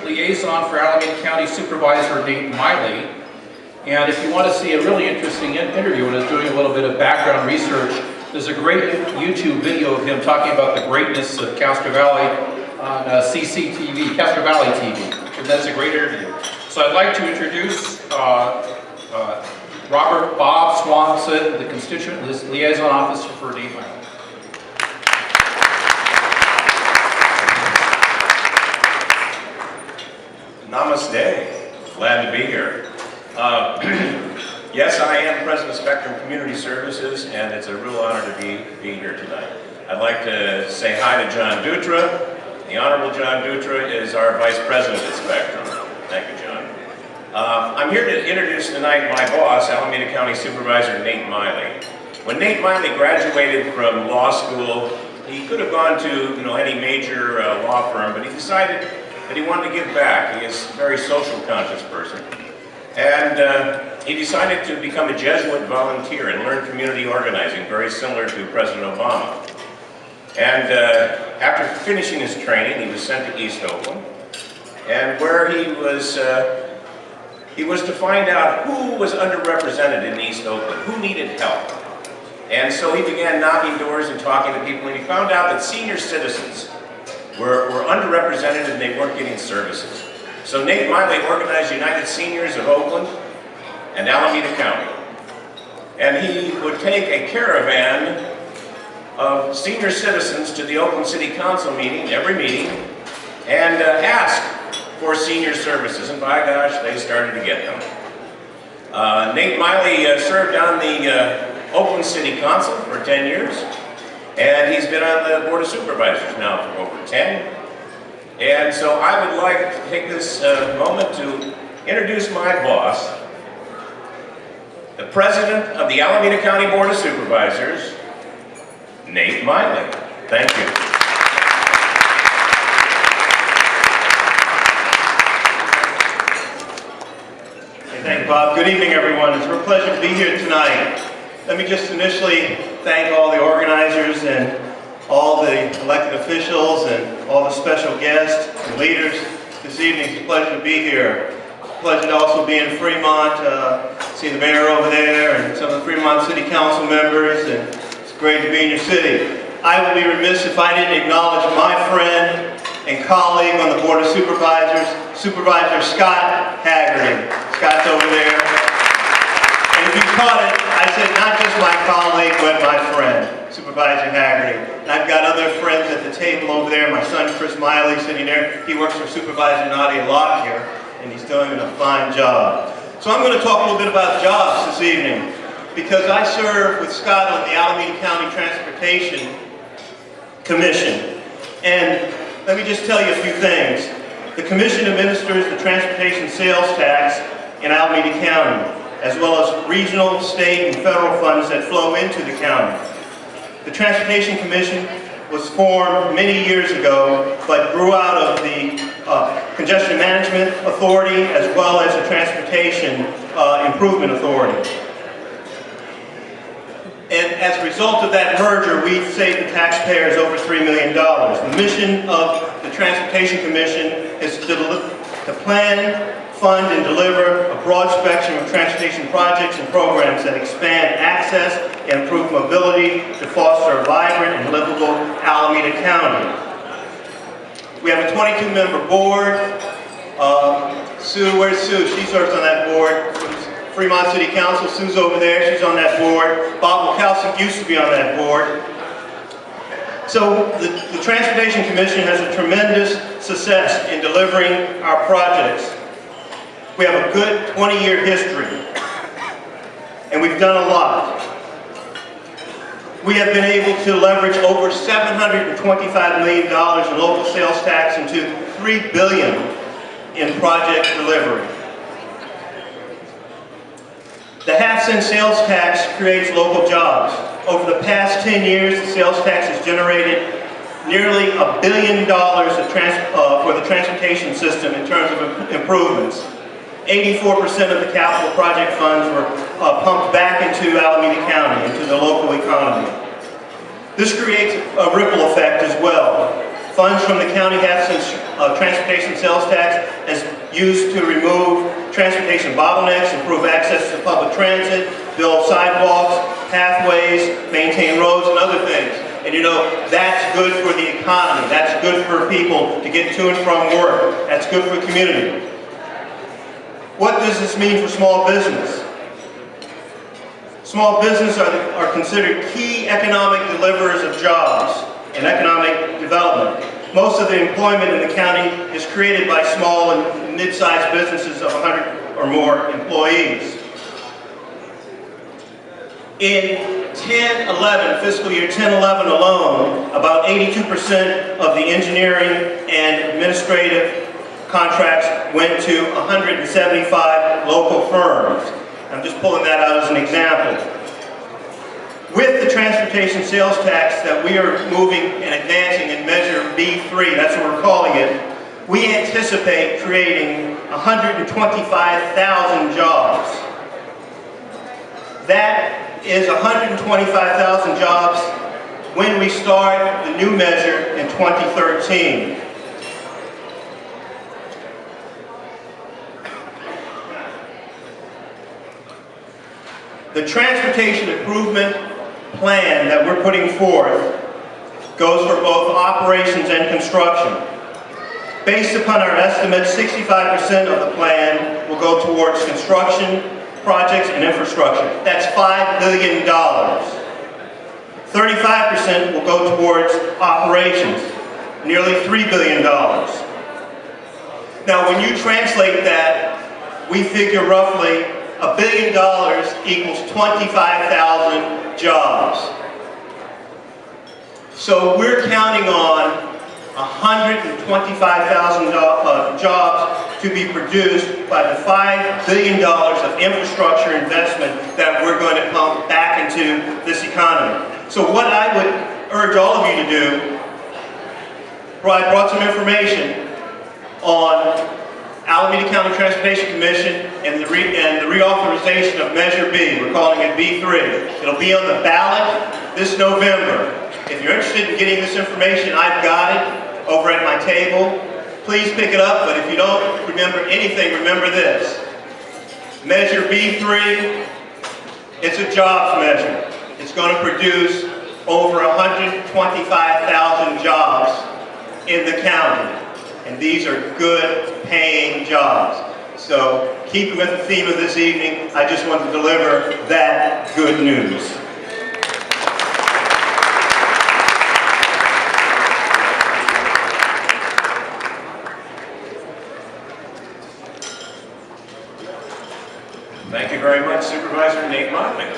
Liaison for Alameda County Supervisor Miley. And if you want to see a really interesting interview and is doing a little bit of background research, there's a great YouTube video of him talking about the greatness of Castro Valley on CCTV, Castro Valley TV. And that's a great interview. So I'd like to introduce Robert Bob Swanson, the Constituent Liaison Officer for Miley. Namaste. Glad to be here. Yes, I am President of Spectrum Community Services, and it's a real honor to be here tonight. I'd like to say hi to John Dutra. The Honorable John Dutra is our Vice President at Spectrum. Thank you, John. I'm here to introduce tonight my boss, Alameda County Supervisor Nate Miley. When Nate Miley graduated from law school, he could have gone to any major law firm, but he decided that he wanted to give back. He is a very social conscious person. And he decided to become a Jesuit volunteer and learn community organizing, very similar to President Obama. And after finishing his training, he was sent to East Oakland, and where he was to find out who was underrepresented in East Oakland, who needed help. And so he began knocking doors and talking to people, and he found out that senior citizens were underrepresented and they weren't getting services. So Nate Miley organized United Seniors of Oakland and Alameda County. And he would take a caravan of senior citizens to the Oakland City Council meeting, every meeting, and ask for senior services. And by gosh, they started to get them. Nate Miley served on the Oakland City Council for 10 years. And he's been on the Board of Supervisors now for over 10. And so I would like to take this moment to introduce my boss, the President of the Alameda County Board of Supervisors, Nate Miley. Thank you. Thank you, Bob. Good evening, everyone. It's a real pleasure to be here tonight. Let me just initially thank all the organizers and all the elected officials and all the special guests and leaders this evening. It's a pleasure to be here. Pleasure to also be in Fremont, see the mayor over there and some of the Fremont City Council members, and it's great to be in your city. I would be remiss if I didn't acknowledge my friend and colleague on the Board of Supervisors, Supervisor Scott Haggerty. Scott's over there. And if you caught it, I said not just my colleague, but my friend, Supervisor Haggerty. And I've got other friends at the table over there. My son, Chris Miley, sitting there. He works for Supervisor Nadia Locke here, and he's doing a fine job. So I'm going to talk a little bit about jobs this evening, because I serve with Scott on the Alameda County Transportation Commission. And let me just tell you a few things. The Commission administers the transportation sales tax in Alameda County, as well as regional, state, and federal funds that flow into the county. The Transportation Commission was formed many years ago, but grew out of the Congestion Management Authority as well as the Transportation Improvement Authority. And as a result of that merger, we've saved the taxpayers over $3 million. The mission of the Transportation Commission is to plan, fund, and deliver a broad spectrum of transportation projects and programs that expand access and improve mobility to foster a vibrant and livable Alameda County. We have a 22-member board. Sue, where's Sue? She serves on that board. Fremont City Council, Sue's over there, she's on that board. Bob Wachowski used to be on that board. So the Transportation Commission has a tremendous success in delivering our projects. We have a good 20-year history, and we've done a lot. We have been able to leverage over $725 million in local sales tax into $3 billion in project delivery. The half-cent sales tax creates local jobs. Over the past 10 years, the sales tax has generated nearly $1 billion for the transportation system in terms of improvements. 84% of the capital project funds were pumped back into Alameda County, into the local economy. This creates a ripple effect as well. Funds from the county absence transportation sales tax is used to remove transportation bottlenecks, improve access to public transit, build sidewalks, pathways, maintain roads, and other things. And you know, that's good for the economy. That's good for people to get to and from work. That's good for the community. What does this mean for small business? Small business are considered key economic deliverers of jobs and economic development. Most of the employment in the county is created by small and mid-sized businesses of 100 or more employees. In fiscal year 10-11 alone, about 82% of the engineering and administrative contracts went to 175 local firms. I'm just pulling that out as an example. With the transportation sales tax that we are moving and advancing in Measure B3, that's what we're calling it, we anticipate creating 125,000 jobs. That is 125,000 jobs when we start the new measure in 2013. The transportation improvement plan that we're putting forth goes for both operations and construction. Based upon our estimates, 65% of the plan will go towards construction projects and infrastructure. That's $5 billion. 35% will go towards operations, nearly $3 billion. Now, when you translate that, we figure roughly $1 billion equals 25,000 jobs. So we're counting on 125,000 jobs to be produced by the $5 billion of infrastructure investment that we're going to pump back into this economy. So what I would urge all of you to do, I brought some information on Alameda County Transportation Commission and the reauthorization of Measure B. We're calling it B3. It'll be on the ballot this November. If you're interested in getting this information, I've got it over at my table. Please pick it up, but if you don't remember anything, remember this. Measure B3, it's a jobs measure. It's going to produce over 125,000 jobs in the county. And these are good paying jobs. So keeping with the theme of this evening, I just want to deliver that good news. Thank you very much, Supervisor Nate Miley.